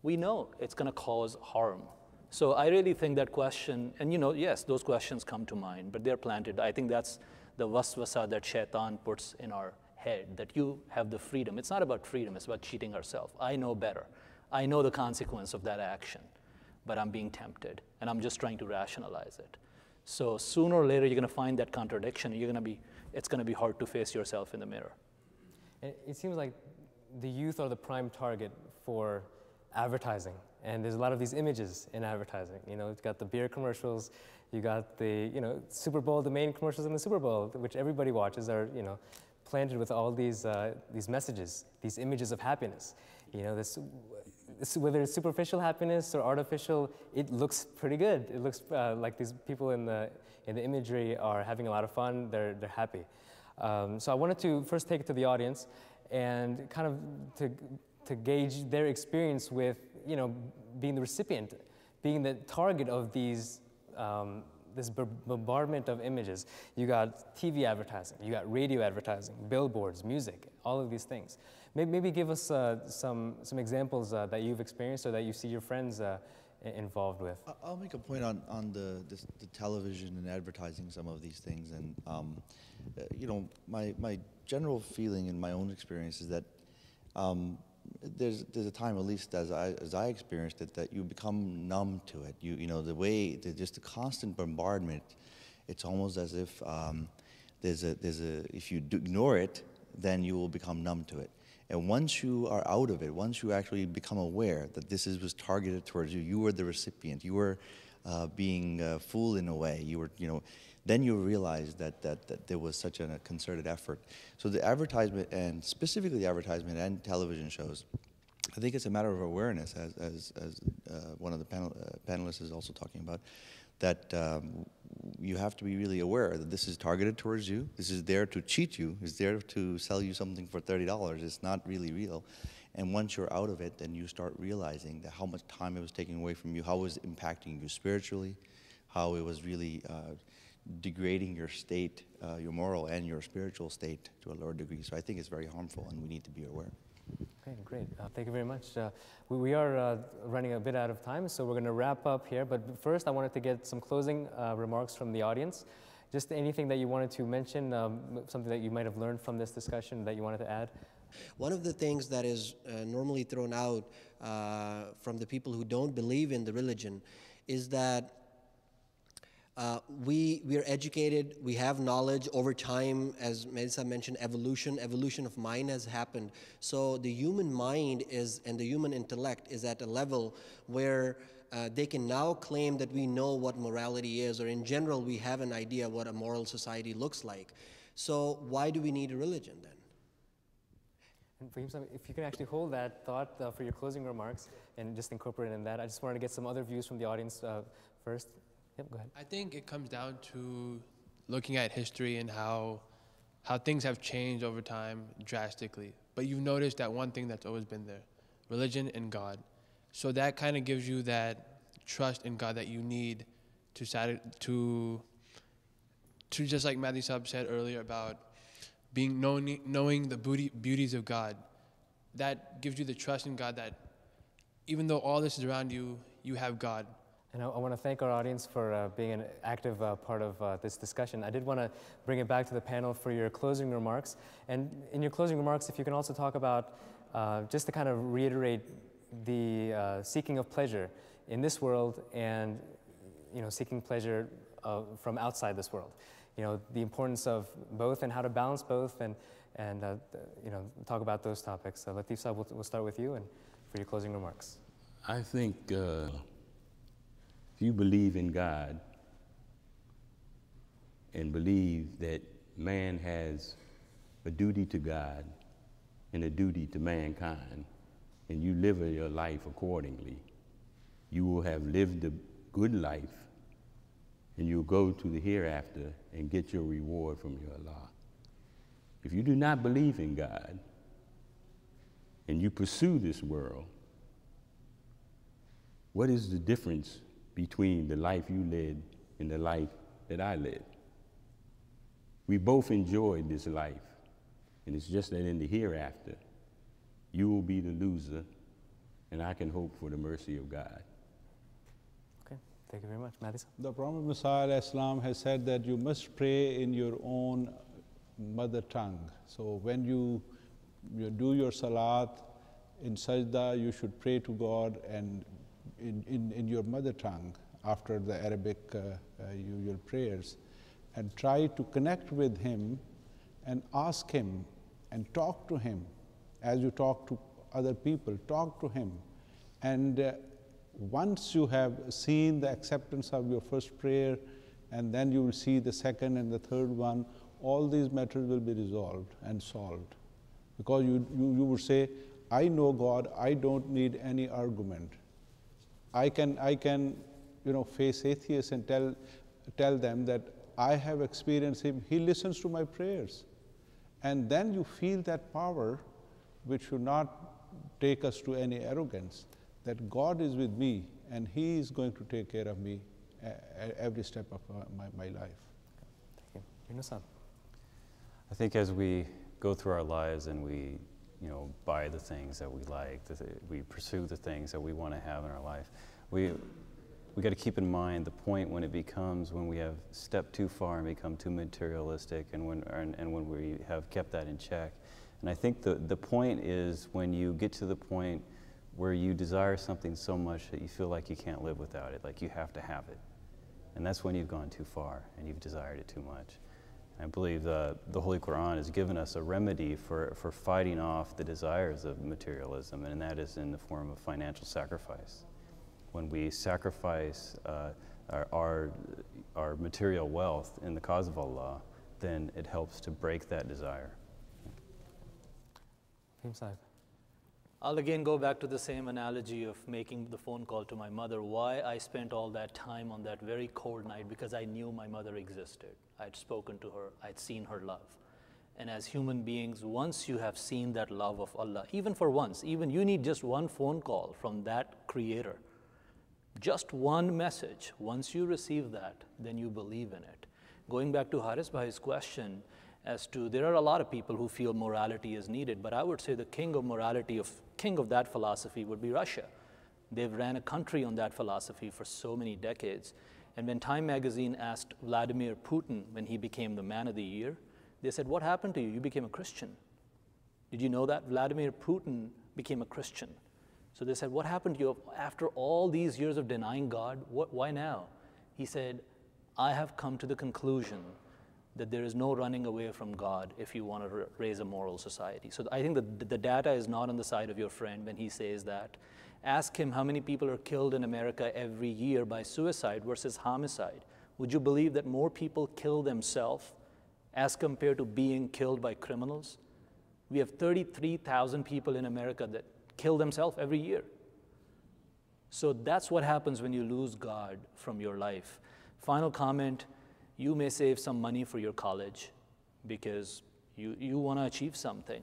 We know it's going to cause harm. So I really think that question, and yes, those questions come to mind, but they're planted. I think that's the waswasa that shaitan puts in our head, that you have the freedom. It's not about freedom, it's about cheating ourselves. I know better. I know the consequence of that action, but I'm being tempted, and I'm just trying to rationalize it. So sooner or later, you're going to find that contradiction, and it's going to be hard to face yourself in the mirror. And it seems like the youth are the prime target for advertising. And there's a lot of these images in advertising. You've got the beer commercials, you got the, Super Bowl, the main commercials in the Super Bowl, which everybody watches, are, planted with all these messages, these images of happiness. Whether it's superficial happiness or artificial, it looks pretty good. It looks like these people in the imagery are having a lot of fun. They're happy. So I wanted to first take it to the audience and kind of to gauge their experience with being the recipient, being the target of these this bombardment of images. You got TV advertising, you got radio advertising, billboards, music, all of these things. Maybe give us some examples that you've experienced or that you see your friends involved with. I'll make a point on the television and advertising some of these things, and my general feeling in my own experience is that there's a time, at least as I experienced it, that you become numb to it. You know, just the constant bombardment. It's almost as if if you ignore it, then you will become numb to it. And once you are out of it, once you actually become aware that was targeted towards you, you were the recipient, you were being fooled in a way, then you realize that there was such a concerted effort. So the advertisement, and specifically the advertisement and television shows, I think it's a matter of awareness, as one of the panelists is also talking about, that you have to be really aware that this is targeted towards you. This is there to cheat you. It's there to sell you something for $30. It's not really real. And once you're out of it, then you start realizing that how much time it was taking away from you, how it was impacting you spiritually, how it was really degrading your state, your moral and your spiritual state to a lower degree. So I think it's very harmful, and we need to be aware. Okay, great. Thank you very much. We are running a bit out of time, so we're going to wrap up here. But first, I wanted to get some closing remarks from the audience. Just anything that you wanted to mention, something that you might have learned from this discussion that you wanted to add? One of the things that is normally thrown out from the people who don't believe in the religion is that we are educated, we have knowledge over time. As Melissa mentioned, evolution of mind has happened. So the human mind and the human intellect is at a level where they can now claim that we know what morality is, or in general we have an idea what a moral society looks like. So why do we need a religion then? And Fahim, if you can actually hold that thought for your closing remarks and just incorporate it in that. I just wanted to get some other views from the audience first. Yep, go ahead. I think it comes down to looking at history and how things have changed over time drastically. But you've noticed that one thing that's always been there, religion and God. So that kind of gives you that trust in God that you need to just like Matthew Saab said earlier about knowing the beauties of God. That gives you the trust in God that even though all this is around you, you have God. And I want to thank our audience for being an active part of this discussion. I did want to bring it back to the panel for your closing remarks. And in your closing remarks, if you can also talk about, just to kind of reiterate the seeking of pleasure in this world and seeking pleasure from outside this world. The importance of both and how to balance both, and talk about those topics. So Latif Saab, we'll start with you and for your closing remarks. I think if you believe in God and believe that man has a duty to God and a duty to mankind, and you live your life accordingly, you will have lived a good life, and you'll go to the hereafter and get your reward from your Allah. If you do not believe in God and you pursue this world, what is the difference between the life you led and the life that I led? We both enjoyed this life, and it's just that in the hereafter, you will be the loser, and I can hope for the mercy of God. Thank you very much. Madison? The Prophet Messiah Islam has said that you must pray in your own mother tongue. So when you do your salat in sajda, you should pray to God and in your mother tongue after the Arabic usual prayers, and try to connect with Him and ask Him and talk to Him as you talk to other people. Talk to Him, and once you have seen the acceptance of your first prayer, and then you will see the second and the third one, all these matters will be resolved and solved. Because you would say, I know God, I don't need any argument. I can face atheists and tell them that I have experienced Him, He listens to my prayers. And then you feel that power, which should not take us to any arrogance, that God is with me and He is going to take care of me at every step of my life. Thank you. Yunusan? I think as we go through our lives and we buy the things that we like, we pursue the things that we want to have in our life, we got to keep in mind the point when we have stepped too far and become too materialistic, and when we have kept that in check, And I think the point is when you get to the point where you desire something so much that you feel like you can't live without it, like you have to have it. And that's when you've gone too far and you've desired it too much. I believe the Holy Quran has given us a remedy for fighting off the desires of materialism, and that is in the form of financial sacrifice. When we sacrifice our material wealth in the cause of Allah, then it helps to break that desire. I'll again go back to the same analogy of making the phone call to my mother. Why I spent all that time on that very cold night, because I knew my mother existed. I'd spoken to her, I'd seen her love. And as human beings, once you have seen that love of Allah, even for once, even you need just one phone call from that Creator, just one message, once you receive that, then you believe in it. Going back to Haris Bhai's question, as to there are a lot of people who feel morality is needed, but I would say the king of morality, king of that philosophy would be Russia. They've ran a country on that philosophy for so many decades. And when Time magazine asked Vladimir Putin when he became the man of the year, they said, what happened to you? You became a Christian. Did you know that? Vladimir Putin became a Christian. So they said, what happened to you after all these years of denying God? Why now? He said, I have come to the conclusion that there is no running away from God if you want to raise a moral society. So I think that the data is not on the side of your friend when he says that. Ask him how many people are killed in America every year by suicide versus homicide. Would you believe that more people kill themselves as compared to being killed by criminals? We have 33,000 people in America that kill themselves every year. So that's what happens when you lose God from your life. Final comment. You may save some money for your college because you want to achieve something.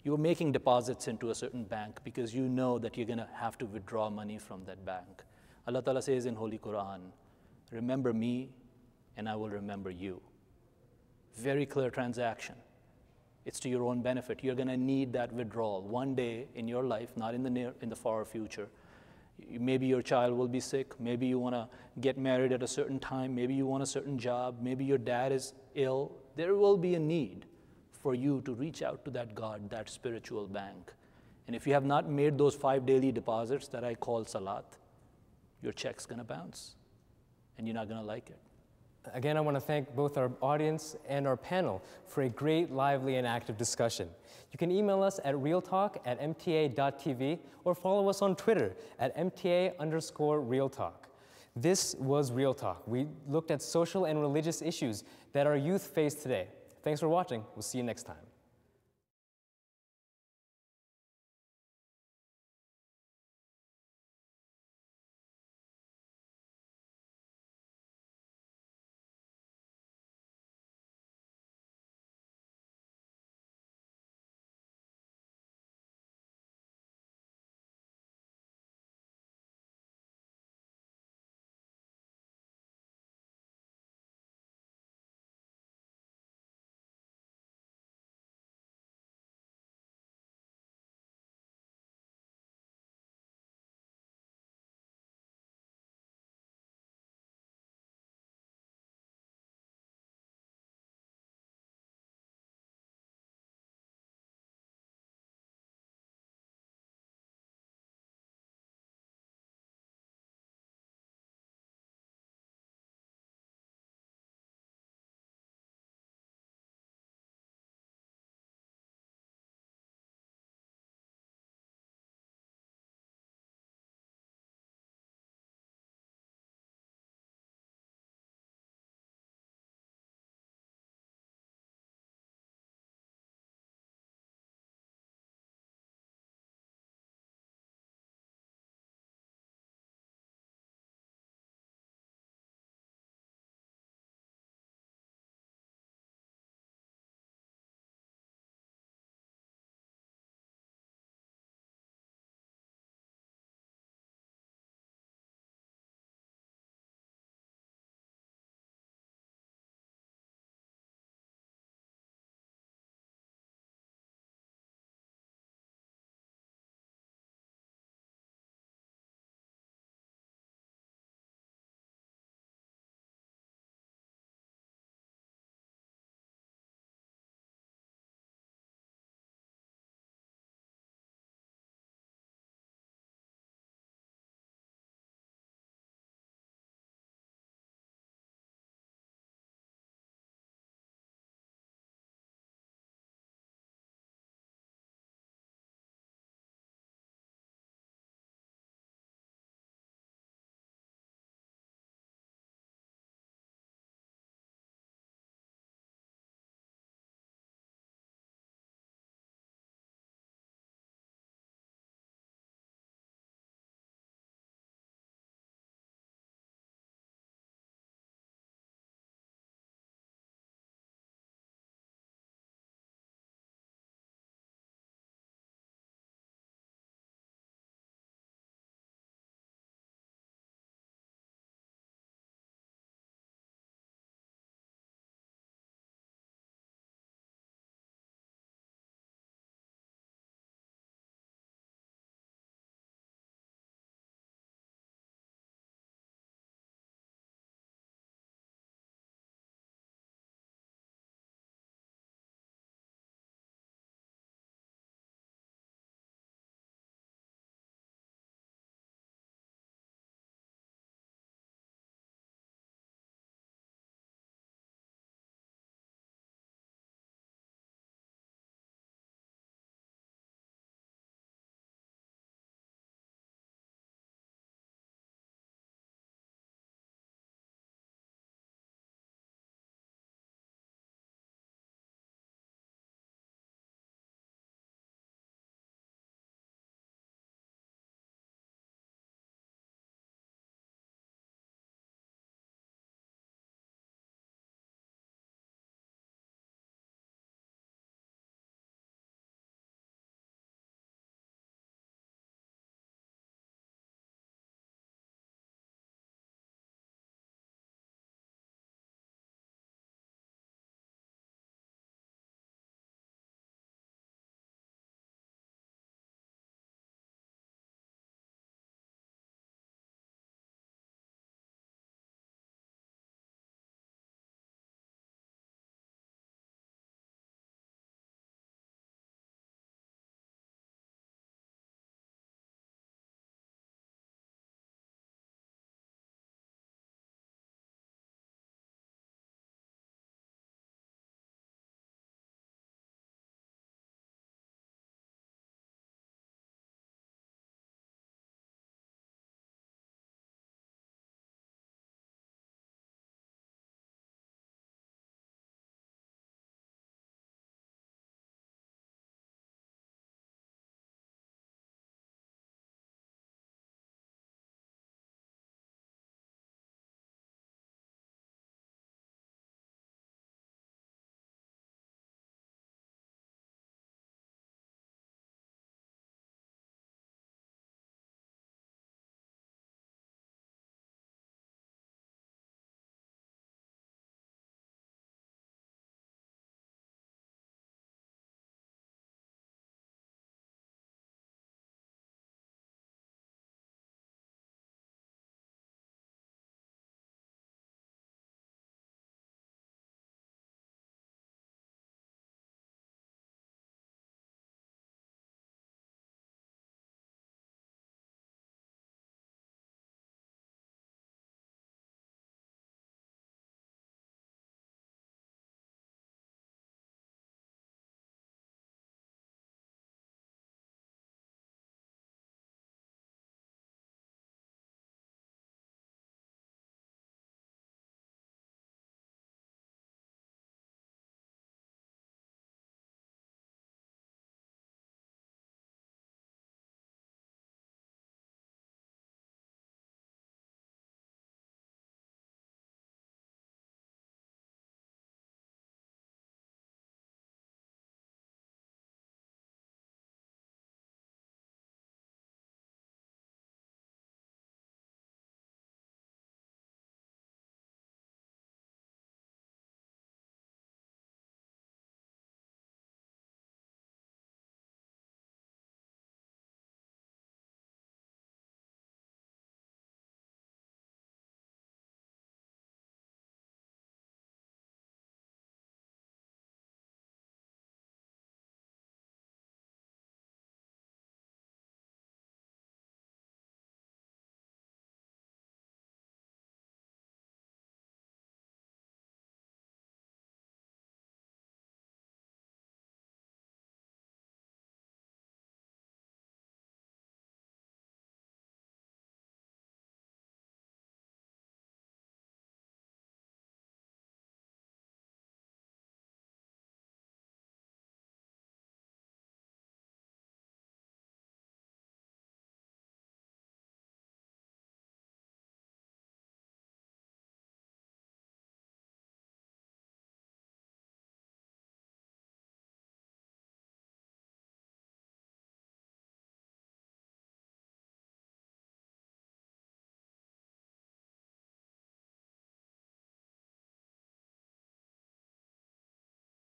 You're making deposits into a certain bank because you know that you're going to have to withdraw money from that bank. Allah Ta'ala says in Holy Quran, remember me and I will remember you. Very clear transaction. It's to your own benefit. You're going to need that withdrawal one day in your life, not in the far future. Maybe your child will be sick. Maybe you want to get married at a certain time. Maybe you want a certain job. Maybe your dad is ill. There will be a need for you to reach out to that God, that spiritual bank. And if you have not made those 5 daily deposits that I call salat, your check's going to bounce, and you're not going to like it. Again, I want to thank both our audience and our panel for a great, lively, and active discussion. You can email us at realtalk@mta.tv or follow us on Twitter at @MTA_realtalk. This was Real Talk. We looked at social and religious issues that our youth face today. Thanks for watching. We'll see you next time.